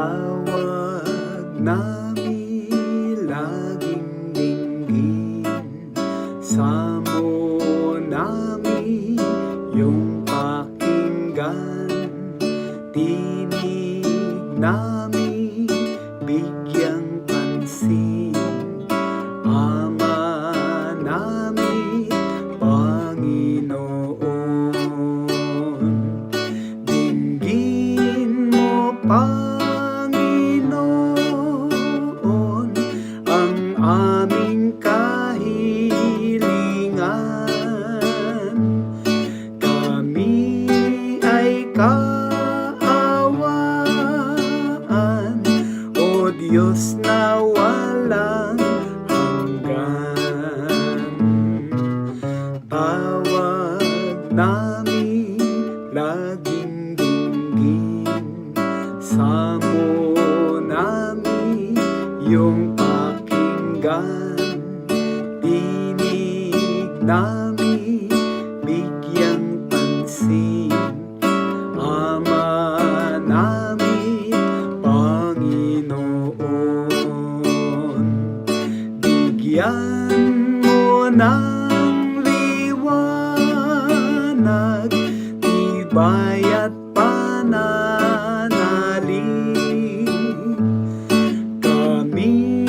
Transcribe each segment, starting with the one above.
Tawag namin laging dinggin, samo namin yung pakinggan, tinig namin bigyang pansin, Ama namin Panginoon. Dinggin mo Panginoon ang aming kahilingan, kami ay kaawaan, O Diyos na walang hanggan. Tawag namin laging dinggin, samo namin yung pakinggan, tinig namin bigyang pansin, Ama namin Panginoon. Bigyan mo ng liwanag, tibay at pananalig, kaming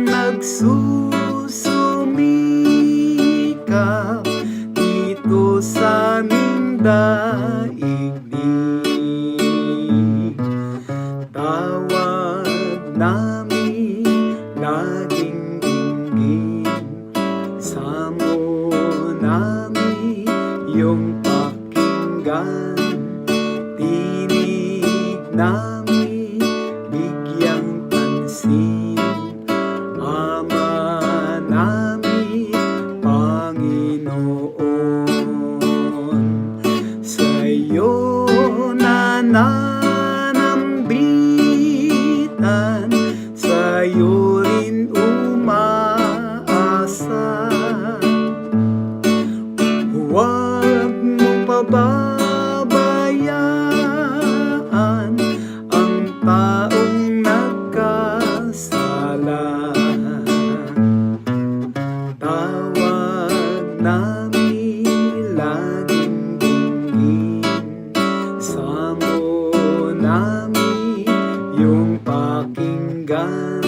nagsusumikap dito sa aming daigdig. Tawag namin laging dinggin, samo namin yung pakinggan, tinig namin bigyang pansin, Ama namin Panginoon. Sa'yo nananambitan, sa'yo rin umaasa. Huwag mo pababayaan ang taong nagkasala. Tawag namin laging dinggin, samo namin yung pakinggan,